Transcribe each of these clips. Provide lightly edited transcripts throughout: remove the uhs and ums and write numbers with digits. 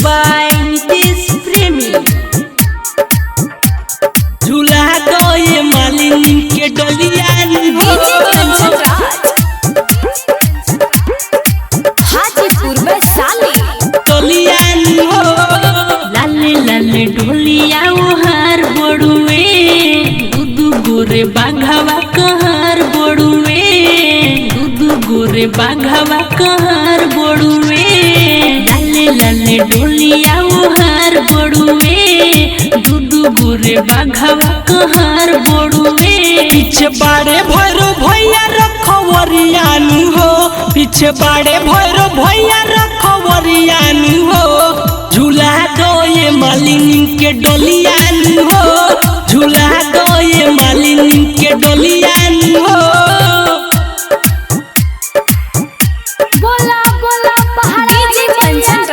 By Nitesh प्रेमी। झूला दो ये मालिनी के डोलिया हाजीपुर वैशाली डोलिया लाले लाले डोलिया हार बड़ुए दूधू गोरे बाघावा कहर बड़ुए दूधू गोरे बाघावा कहर बड़ुए लाले लाले डोलिया हार बड़ुए दूधू गोरे बाघावा कहर बड़ुए पीछे बाड़े भैरो भैया रखवरियानु हो पीछे बाड़े भैरो भैया रखवरियानु हो झूला दो ये मालिनी के डोलियानु हो झूला दो ये मालिनी के डोलियानु हो। बोला बोला पहाड़ी कंचन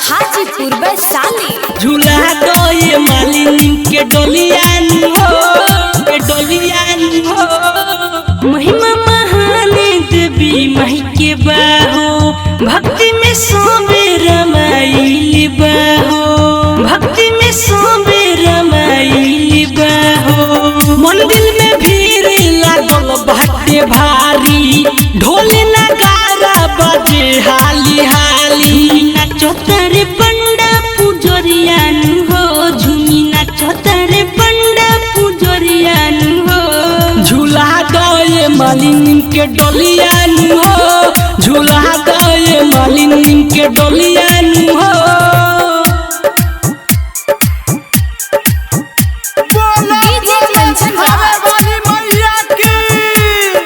हाजीपुर वैशाली झूला दो ये मालिनी के डोलियानु हो के डोलियानु हो। महिमा महान देवी मही के बाहो भक्ति में सोबे रमाइली बाहो भक्ति में सोबे रमाइली बाहो मंदिर में भीड़ लागल बाटे भारी ढोल नगारा बजे हाली हाली नाचो तारे पंडा पुजरियानु हो झूमी नाचो तारे पंडा पुजरियानु हो झूला दो ये मालिनी के डोलियानु हो झूला दो ये मालिनी के डोलियानु हो।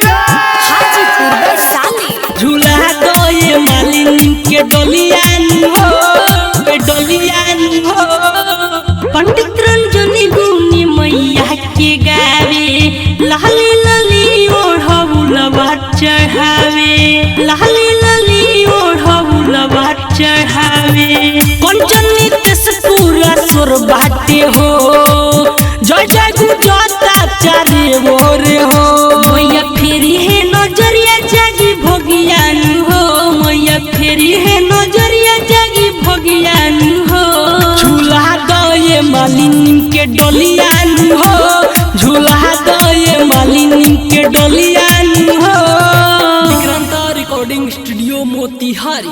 हाजीपुर वैशाली झूला दो ये मालिनी के डोलियानु हो के डोलियानु हो। पंडित रंजनी गुनी मैया के गावे लाली लाली ओढ़ौलवा चढ़ावे लाली लाली ओढ़ौलवा चढ़ावे कंचन नितेश पूरा सुर बाटे हो जय जय गुजरता चारे ओर हो मैया फेरी है नजरिया जागी भोगियानु हो मैया फेरी है नजर